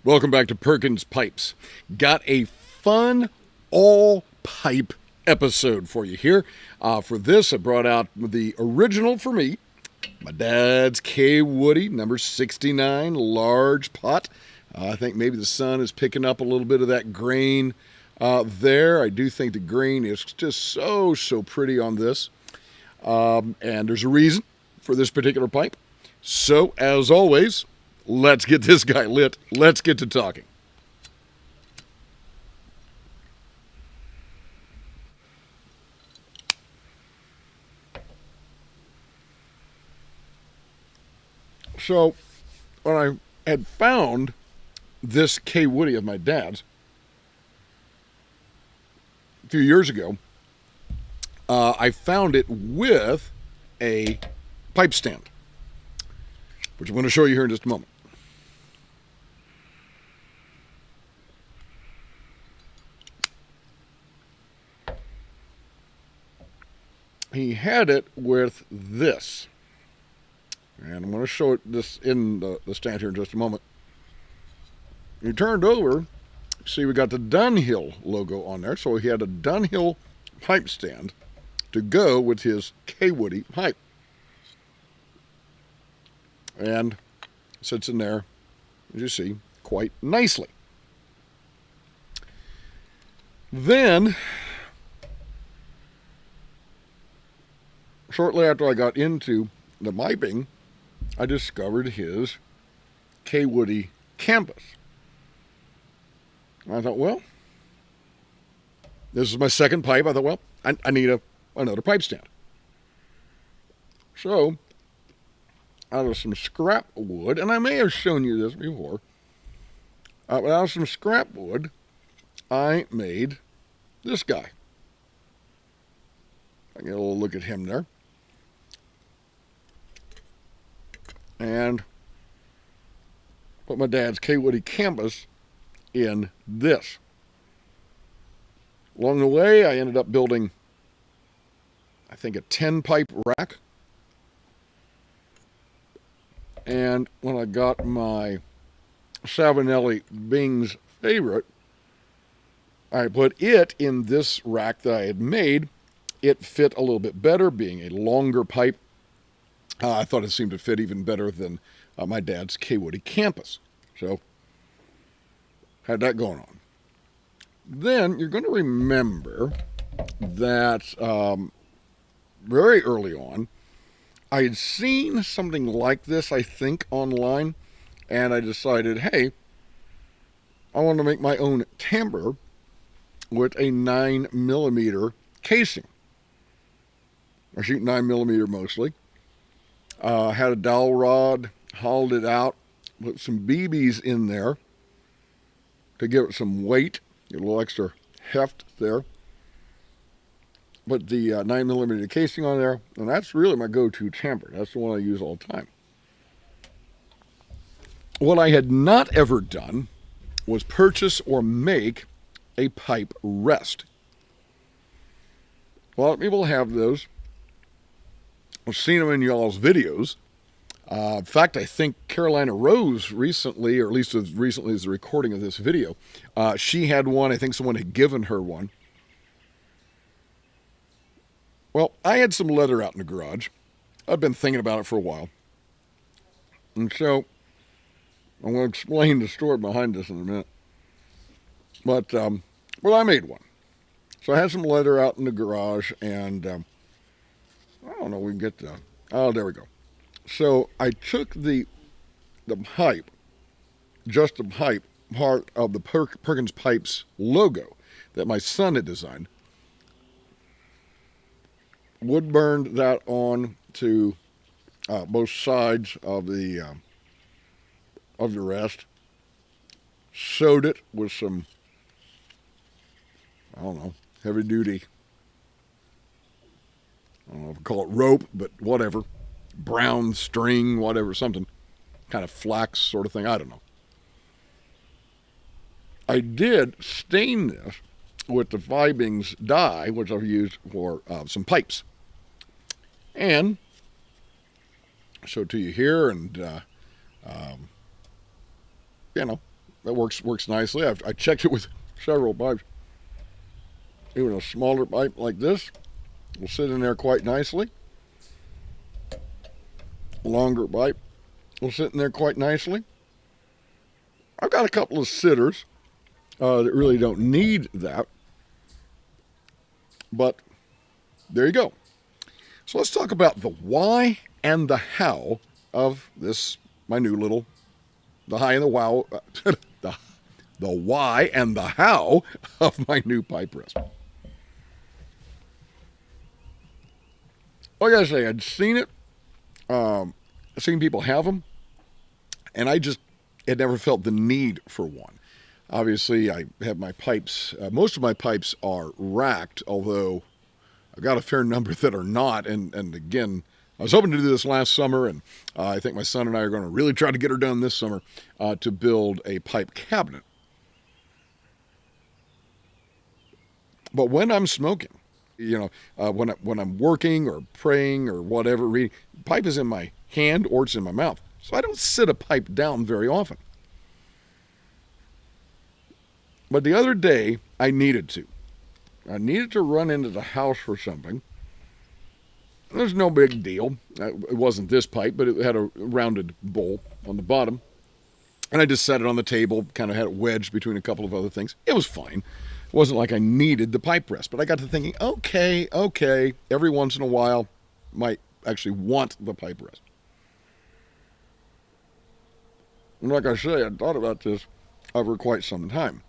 Welcome back to Perkins Pipes. Got a fun all-pipe episode for you here. For this, I brought out the original for me, my dad's Kaywoodie number 69 Large Pot. I think maybe the sun is picking up a little bit of that grain there. I do think the grain is just so pretty on this. And there's a reason for this particular pipe. So, as always, let's get this guy lit. Let's get to talking. So, when I had found this Kaywoodie of my dad's a few years ago, I found it with a pipe stand, which I'm going to show you here in just a moment. He had it with this, and I'm going to show it this in the stand here in just a moment. He turned over, see we got the Nihil logo on there, so he had a Nihil pipe stand to go with his Kaywoodie pipe, and sits in there, as you see, quite nicely. Then, shortly after I got into the piping, I discovered his Kaywoodie campus. And I thought, well, this is my second pipe. I thought, well, I need another pipe stand. So, out of some scrap wood, and I may have shown you this before, but out of some scrap wood, I made this guy. I get a little look at him there. And put my dad's Kaywoodie campus in this. Along the way, I ended up building, I think, a 10-pipe rack. And when I got my Savinelli Bing's favorite, I put it in this rack that I had made. It fit a little bit better, being a longer pipe. I thought it seemed to fit even better than my dad's Kaywoodie campus. So, had that going on. Then, you're going to remember that very early on, I had seen something like this, I think, online, and I decided, hey, I want to make my own timbre with a 9mm casing. I shoot 9mm mostly. Had a dowel rod, hauled it out, put some BBs in there to give it some weight, get a little extra heft there. Put the 9mm casing on there, and that's really my go-to timbre. That's the one I use all the time. What I had not ever done was purchase or make a pipe rest. A lot of people have those. I've seen them in y'all's videos. In fact, I think Carolina Rose recently, or at least as recently as the recording of this video, she had one. I think someone had given her one. Well, I had some leather out in the garage. I've been thinking about it for a while. And so, I'm going to explain the story behind this in a minute. But, well, I made one. So I had some leather out in the garage, and I don't know, we can get the, oh, there we go. So I took the pipe, just the pipe, part of the Perkins Pipes logo that my son had designed, wood burned that on to both sides of the rest, sewed it with some, I don't know, heavy duty, I don't know if I call it rope, but whatever, brown string, whatever, something, kind of flax sort of thing, I don't know. I did stain this with the Vibings dye, which I've used for some pipes. And show it to you here, and you know, that works nicely. I checked it with several pipes. Even a smaller pipe like this will sit in there quite nicely. Longer pipe will sit in there quite nicely. I've got a couple of sitters that really don't need that. But there you go. So let's talk about the why and the how of this, my new little, the high and the wow, the why and the how of my new pipe rest. Like I say, I'd seen it, seen people have them, and I just had never felt the need for one. Obviously, I have my pipes, most of my pipes are racked, although I've got a fair number that are not. And again, I was hoping to do this last summer, and I think my son and I are going to really try to get her done this summer to build a pipe cabinet. But when I'm smoking, when I'm working or praying or whatever, reading, pipe is in my hand or it's in my mouth. So I don't sit a pipe down very often. But the other day, I needed to. I needed to run into the house for something. There's no big deal. It wasn't this pipe, but it had a rounded bowl on the bottom. And I just set it on the table, kind of had it wedged between a couple of other things. It was fine. It wasn't like I needed the pipe rest. But I got to thinking, okay, every once in a while, might actually want the pipe rest. And like I say, I thought about this over quite some time.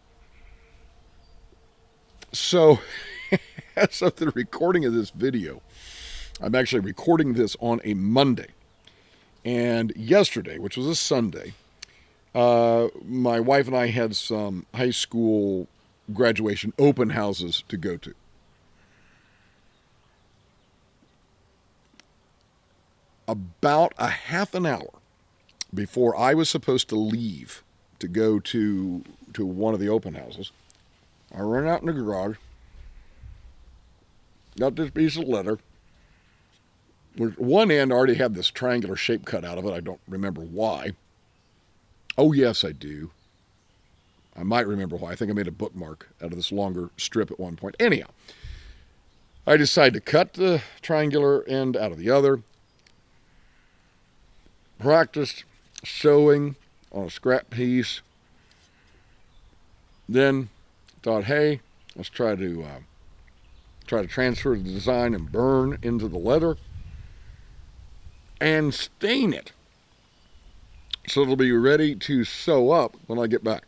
So, as of the recording of this video, I'm actually recording this on a Monday. And yesterday, which was a Sunday, my wife and I had some high school graduation open houses to go to. About a half an hour before I was supposed to leave to go to one of the open houses, I ran out in the garage, got this piece of leather. One end already had this triangular shape cut out of it. I don't remember why. Oh, yes, I do. I might remember why. I think I made a bookmark out of this longer strip at one point. Anyhow, I decided to cut the triangular end out of the other. Practiced sewing on a scrap piece. Then thought, hey, let's try to transfer the design and burn into the leather and stain it so it'll be ready to sew up when I get back.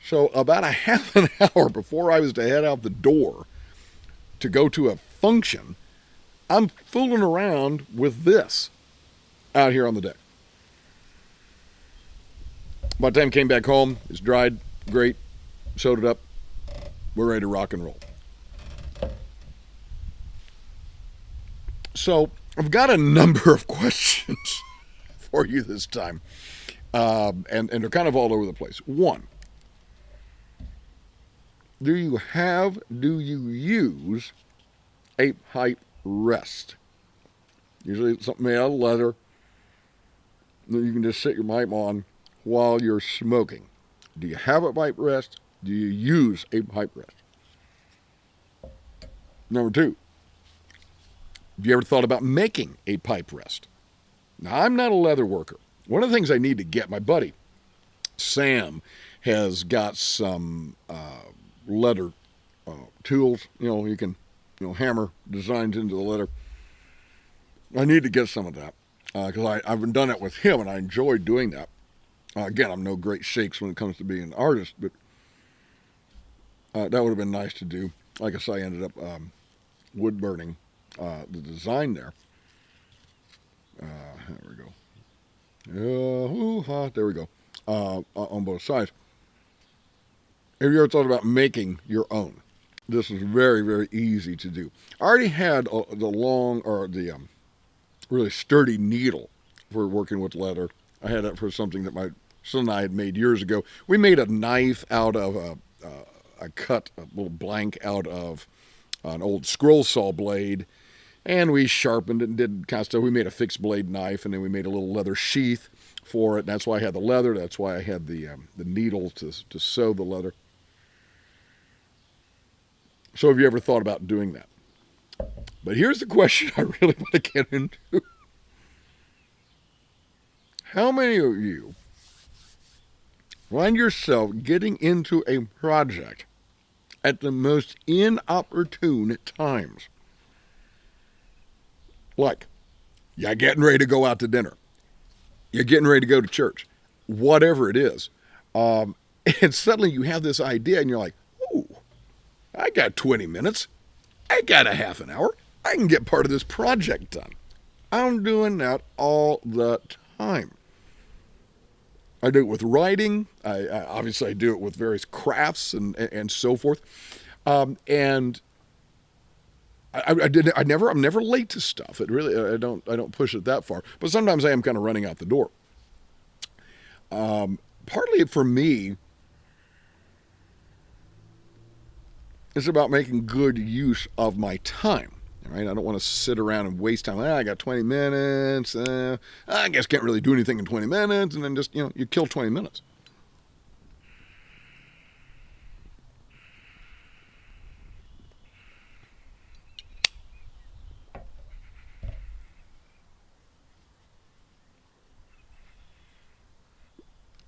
So about a half an hour before I was to head out the door to go to a function, I'm fooling around with this out here on the deck. By the time I came back home, it's dried, great, sewed it up, we're ready to rock and roll. So I've got a number of questions for you this time, and they're kind of all over the place. One, do you use a pipe rest? Usually it's something made out of leather that you can just sit your pipe on while you're smoking. Do you have a pipe rest? Do you use a pipe rest? Number two, have you ever thought about making a pipe rest? Now, I'm not a leather worker. One of the things I need to get, my buddy Sam has got some leather tools. You can hammer designs into the leather. I need to get some of that because I've done it with him and I enjoy doing that. Again, I'm no great shakes when it comes to being an artist, but that would have been nice to do. Like I say, I ended up wood burning the design there. There we go. There we go. On both sides. Have you ever thought about making your own? This is very, very easy to do. I already had the really sturdy needle for working with leather. I had it for something that my son and I had made years ago. We made a knife out of I cut a little blank out of an old scroll saw blade, and we sharpened it and did kind of stuff. We made a fixed blade knife, and then we made a little leather sheath for it. And that's why I had the leather. That's why I had the needle to sew the leather. So have you ever thought about doing that? But here's the question I really want to get into. How many of you find yourself getting into a project at the most inopportune times? Like, you're getting ready to go out to dinner. You're getting ready to go to church. Whatever it is. And suddenly you have this idea and you're like, ooh, I got 20 minutes. I got a half an hour. I can get part of this project done. I'm doing that all the time. I do it with writing. I obviously do it with various crafts and so forth. And I'm never late to stuff. It really, I don't push it that far. But sometimes I am kind of running out the door. Partly for me, it's about making good use of my time. Right? I don't want to sit around and waste time. I got 20 minutes. I guess can't really do anything in 20 minutes, and then just you kill 20 minutes.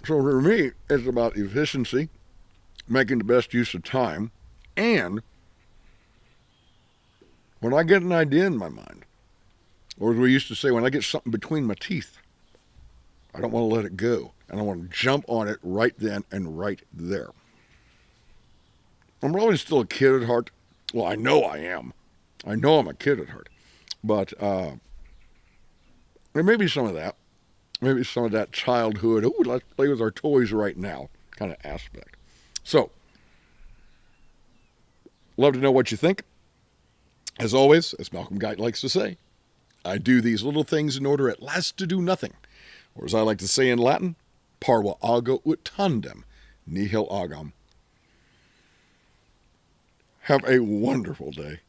So for me, it's about efficiency, making the best use of time, and when I get an idea in my mind, or as we used to say, when I get something between my teeth, I don't want to let it go. And I want to jump on it right then and right there. I'm probably still a kid at heart. Well, I know I am. I know I'm a kid at heart. But there may be some of that. Maybe some of that childhood, ooh, let's play with our toys right now kind of aspect. So, love to know what you think. As always, as Malcolm Guite likes to say, I do these little things in order at last to do nothing. Or as I like to say in Latin, Parva ut tandem, nihil agam. Have a wonderful day.